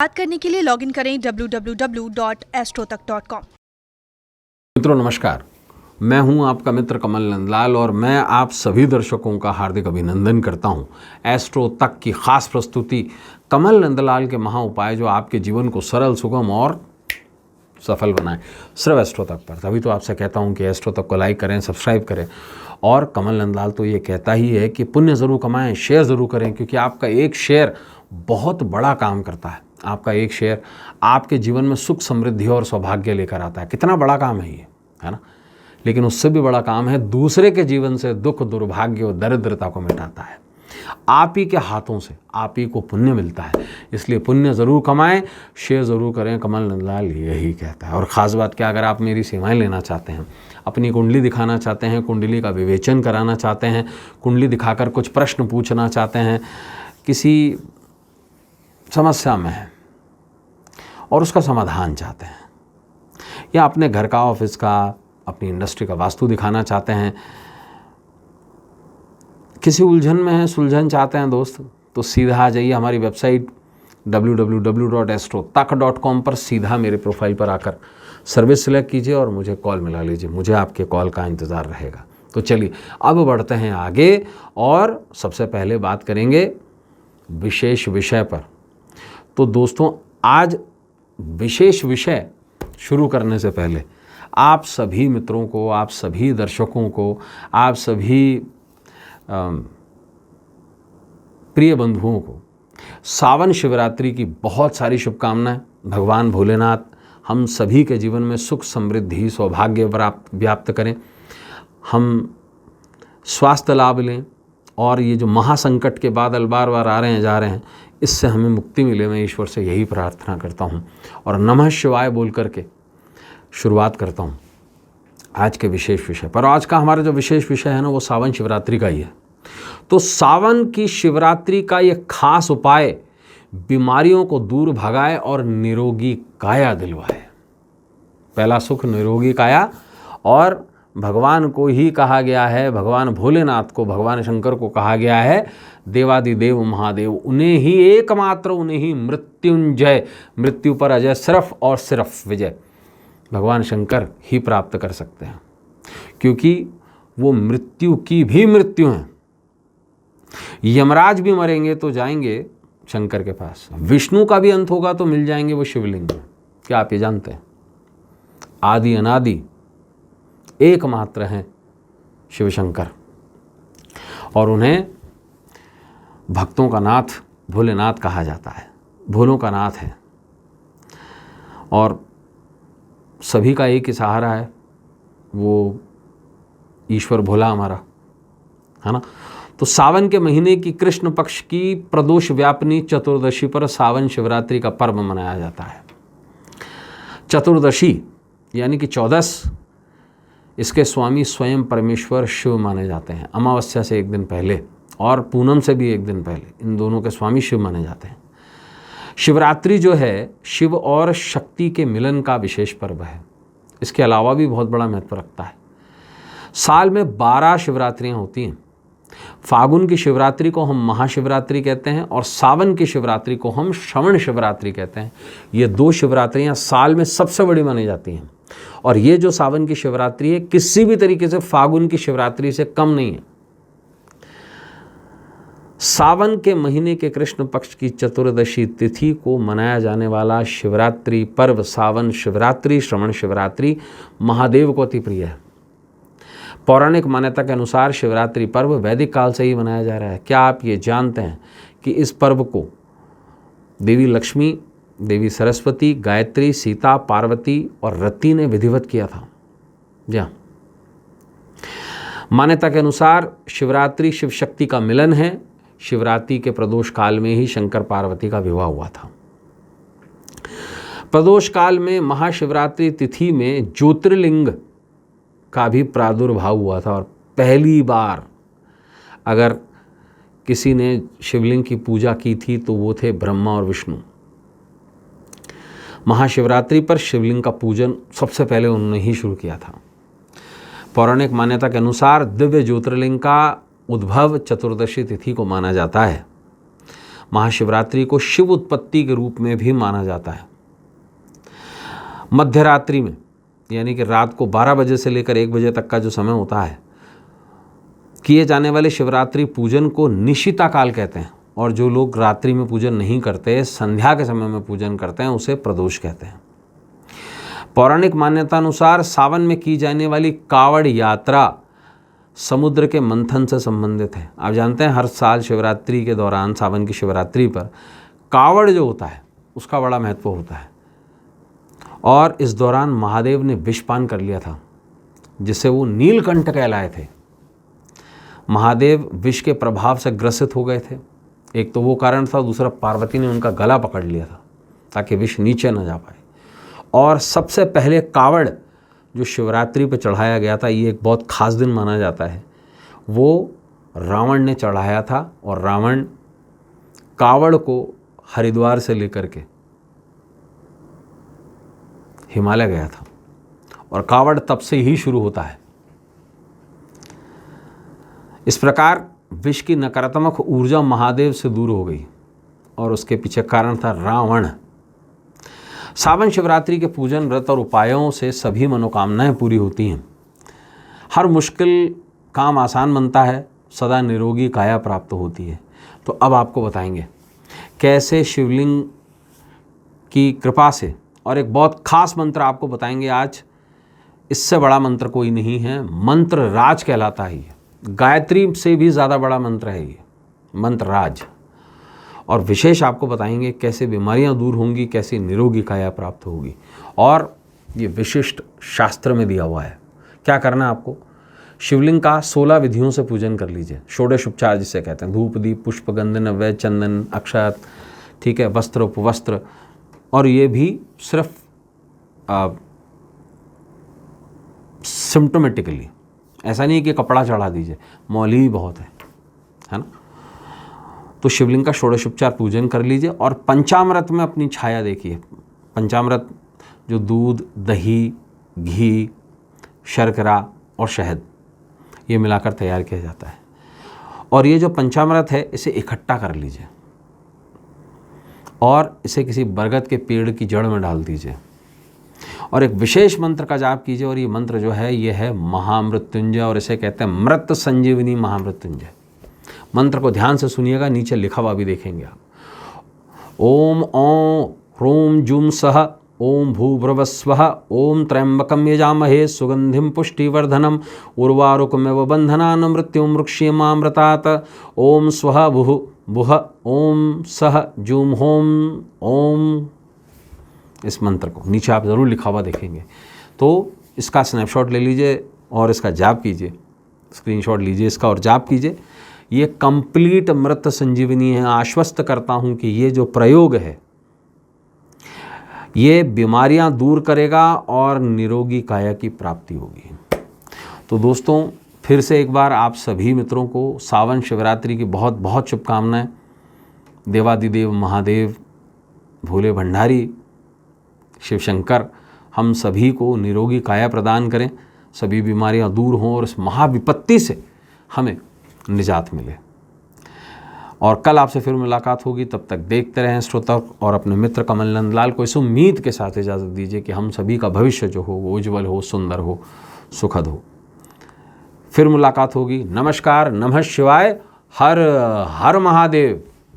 बात करने के लिए लॉगिन करें www.astrotak.com। मित्रों नमस्कार, मैं हूं आपका मित्र कमल नंदलाल और मैं आप सभी दर्शकों का हार्दिक अभिनंदन करता हूं। एस्ट्रो तक की खास प्रस्तुति कमल नंदलाल के महा उपाय जो आपके जीवन को सरल, सुगम और सफल बनाए, सिर्फ एस्ट्रो तक पर। तभी तो आपसे कहता हूं कि एस्ट्रो तक को लाइक करें, सब्सक्राइब करें। और कमल नंदलाल तो ये कहता ही है कि पुण्य ज़रूर कमाएं, शेयर ज़रूर करें, क्योंकि आपका एक शेयर बहुत बड़ा काम करता है। आपका एक शेयर आपके जीवन में सुख, समृद्धि और सौभाग्य लेकर आता है। कितना बड़ा काम है ये, है ना। लेकिन उससे भी बड़ा काम है दूसरे के जीवन से दुख, दुर्भाग्य और दरिद्रता को मिटाता है। आप ही के हाथों से आप ही को पुण्य मिलता है। इसलिए पुण्य ज़रूर कमाएं, शेयर ज़रूर करें, कमल नंदलाल यही कहता है। और ख़ास बात क्या, अगर आप मेरी सेवाएं लेना चाहते हैं, अपनी कुंडली दिखाना चाहते हैं, कुंडली का विवेचन कराना चाहते हैं, कुंडली दिखाकर कुछ प्रश्न पूछना चाहते हैं, किसी समस्या में हैं और उसका समाधान चाहते हैं, या अपने घर का, ऑफिस का, अपनी इंडस्ट्री का वास्तु दिखाना चाहते हैं, किसी उलझन में हैं, सुलझन चाहते हैं दोस्त, तो सीधा आ जाइए हमारी वेबसाइट www.astrotak.com पर। सीधा मेरे प्रोफाइल पर आकर सर्विस सिलेक्ट कीजिए और मुझे कॉल मिला लीजिए। मुझे आपके कॉल का इंतज़ार रहेगा। तो चलिए अब बढ़ते हैं आगे और सबसे पहले बात करेंगे विशेष विषय पर। तो दोस्तों, आज विशेष विषय शुरू करने से पहले आप सभी मित्रों को, आप सभी दर्शकों को, आप सभी प्रिय बंधुओं को सावन शिवरात्रि की बहुत सारी शुभकामनाएं। भगवान भोलेनाथ हम सभी के जीवन में सुख, समृद्धि, सौभाग्य व्याप्त करें, हम स्वास्थ्य लाभ लें और ये जो महासंकट के बादल बार बार आ रहे हैं, जा रहे हैं, इससे हमें मुक्ति मिले। मैं ईश्वर से यही प्रार्थना करता हूँ और नमः शिवाय बोल करके शुरुआत करता हूँ आज के विशेष विषय पर। आज का हमारा जो विशेष विषय है ना, वो सावन शिवरात्रि का ही है। तो सावन की शिवरात्रि का ये खास उपाय बीमारियों को दूर भगाए और निरोगी काया दिलवाए। पहला सुख निरोगी काया, और भगवान को ही कहा गया है, भगवान भोलेनाथ को, भगवान शंकर को कहा गया है देवादिदेव महादेव। उन्हें ही एकमात्र, उन्हें ही मृत्युंजय, मृत्यु पर अजय, सिर्फ और सिर्फ विजय भगवान शंकर ही प्राप्त कर सकते हैं, क्योंकि वो मृत्यु की भी मृत्यु हैं। यमराज भी मरेंगे तो जाएंगे शंकर के पास, विष्णु का भी अंत होगा तो मिल जाएंगे वो शिवलिंग में। क्या आप ये जानते हैं? आदि अनादि एकमात्र हैं शिव शंकर, और उन्हें भक्तों का नाथ भोलेनाथ कहा जाता है। भोलों का नाथ है और सभी का एक ही सहारा है, वो ईश्वर भोला हमारा, है ना। तो सावन के महीने की कृष्ण पक्ष की प्रदोष व्यापिनी चतुर्दशी पर सावन शिवरात्रि का पर्व मनाया जाता है। चतुर्दशी यानी कि 14, इसके स्वामी स्वयं परमेश्वर शिव माने जाते हैं। अमावस्या से एक दिन पहले और पूनम से भी एक दिन पहले इन दोनों के स्वामी शिव माने जाते हैं। शिवरात्रि जो है शिव और शक्ति के मिलन का विशेष पर्व है। इसके अलावा भी बहुत बड़ा महत्व रखता है। साल में 12 शिवरात्रियाँ होती हैं। फागुन की शिवरात्रि को हम महाशिवरात्रि कहते हैं और सावन की शिवरात्रि को हम श्रवण शिवरात्रि कहते हैं। ये 2 शिवरात्रियाँ साल में सबसे बड़ी मानी जाती हैं, और ये जो सावन की शिवरात्रि है किसी भी तरीके से फागुन की शिवरात्रि से कम नहीं है। सावन के महीने के कृष्ण पक्ष की चतुर्दशी तिथि को मनाया जाने वाला शिवरात्रि पर्व सावन शिवरात्रि, श्रवण शिवरात्रि महादेव को अति प्रिय है। पौराणिक मान्यता के अनुसार शिवरात्रि पर्व वैदिक काल से ही मनाया जा रहा है। क्या आप ये जानते हैं कि इस पर्व को देवी लक्ष्मी, देवी सरस्वती, गायत्री, सीता, पार्वती और रति ने विधिवत किया था? जी हाँ। मान्यता के अनुसार शिवरात्रि शिव शक्ति का मिलन है। शिवरात्रि के प्रदोष काल में ही शंकर पार्वती का विवाह हुआ था। प्रदोष काल में महाशिवरात्रि तिथि में ज्योतिर्लिंग का भी प्रादुर्भाव हुआ था, और पहली बार अगर किसी ने शिवलिंग की पूजा की थी तो वो थे ब्रह्मा और विष्णु। महाशिवरात्रि पर शिवलिंग का पूजन सबसे पहले उन्होंने ही शुरू किया था। पौराणिक मान्यता के अनुसार दिव्य ज्योतिर्लिंग का उद्भव चतुर्दशी तिथि को माना जाता है। महाशिवरात्रि को शिव उत्पत्ति के रूप में भी माना जाता है। मध्य रात्रि में, यानी कि रात को 12 बजे से लेकर 1 बजे तक का जो समय होता है, किए जाने वाले शिवरात्रि पूजन को निशिता काल कहते हैं, और जो लोग रात्रि में पूजन नहीं करते, संध्या के समय में पूजन करते हैं, उसे प्रदोष कहते हैं। पौराणिक मान्यता अनुसार सावन में की जाने वाली कावड़ यात्रा समुद्र के मंथन से संबंधित है। आप जानते हैं हर साल शिवरात्रि के दौरान, सावन की शिवरात्रि पर कावड़ जो होता है उसका बड़ा महत्व होता है, और इस दौरान महादेव ने विषपान कर लिया था, जिससे वो नीलकंठ कहलाए थे। महादेव विष के प्रभाव से ग्रसित हो गए थे, एक तो वो कारण था, दूसरा पार्वती ने उनका गला पकड़ लिया था ताकि विष नीचे न जा पाए। और सबसे पहले कावड़ जो शिवरात्रि पर चढ़ाया गया था, ये एक बहुत खास दिन माना जाता है, वो रावण ने चढ़ाया था, और रावण कावड़ को हरिद्वार से लेकर के हिमालय गया था, और कावड़ तब से ही शुरू होता है। इस प्रकार विष की नकारात्मक ऊर्जा महादेव से दूर हो गई, और उसके पीछे कारण था रावण। सावन शिवरात्रि के पूजन, व्रत और उपायों से सभी मनोकामनाएं पूरी होती हैं। हर मुश्किल काम आसान बनता है, सदा निरोगी काया प्राप्त होती है। तो अब आपको बताएंगे कैसे शिवलिंग की कृपा से, और एक बहुत खास मंत्र आपको बताएंगे आज, इससे बड़ा मंत्र कोई नहीं है, मंत्र राज कहलाता है। ये गायत्री से भी ज़्यादा बड़ा मंत्र है, ये मंत्र राज। और विशेष आपको बताएंगे कैसे बीमारियां दूर होंगी, कैसे निरोगी काया प्राप्त होगी, और ये विशिष्ट शास्त्र में दिया हुआ है। क्या करना है आपको? शिवलिंग का 16 विधियों से पूजन कर लीजिए, षोडश उपचार जिसे कहते हैं, धूप दीप पुष्प गंध नैवेद्य चंदन अक्षत, ठीक है, वस्त्र उपवस्त्र। और ये भी सिर्फ सिम्टोमेटिकली, ऐसा नहीं कि कपड़ा चढ़ा दीजिए, मौली भी बहुत है ना। तो शिवलिंग का षोडशोपचार पूजन कर लीजिए, और पंचामृत में अपनी छाया देखिए। पंचामृत जो दूध, दही, घी, शर्करा और शहद ये मिलाकर तैयार किया जाता है, और ये जो पंचामृत है इसे इकट्ठा कर लीजिए, और इसे किसी बरगद के पेड़ की जड़ में डाल दीजिए, और एक विशेष मंत्र का जाप कीजिए। और ये मंत्र जो है ये है महामृत्युंजय, और इसे कहते हैं मृत संजीवनी महामृत्युंजय। मंत्र को ध्यान से सुनिएगा, नीचे लिखा हुआ भी देखेंगे आप। ओम ओं ह्रूम जुम सह ओम भूभ्रवस्वः ओम त्र्यंबकम यजामहे सुगंधिम पुष्टिवर्धनम उर्वारुकमेव बंधनान् मृत्युं मृक्ष्यमामृतात् ओम स्वः भुः भुः ओम सह जुम होम ओम। इस मंत्र को नीचे आप ज़रूर लिखा हुआ देखेंगे, तो इसका स्नैपशॉट ले लीजिए और इसका जाप कीजिए, स्क्रीनशॉट लीजिए इसका और जाप कीजिए। ये कंप्लीट मृत संजीवनी है। आश्वस्त करता हूँ कि ये जो प्रयोग है ये बीमारियां दूर करेगा और निरोगी काया की प्राप्ति होगी। तो दोस्तों, फिर से एक बार आप सभी मित्रों को सावन शिवरात्रि की बहुत बहुत शुभकामनाएं। देवादिदेव महादेव, भोले भंडारी, शिव शंकर हम सभी को निरोगी काया प्रदान करें, सभी बीमारियां दूर हों और इस महाविपत्ति से हमें निजात मिले। और कल आपसे फिर मुलाकात होगी, तब तक देखते रहें श्रोता और अपने मित्र कमल नंदलाल को इस उम्मीद के साथ इजाज़त दीजिए कि हम सभी का भविष्य जो हो वो उज्जवल हो, सुंदर हो, सुखद हो। फिर मुलाकात होगी। नमस्कार, नमः शिवाय, हर हर महादेव।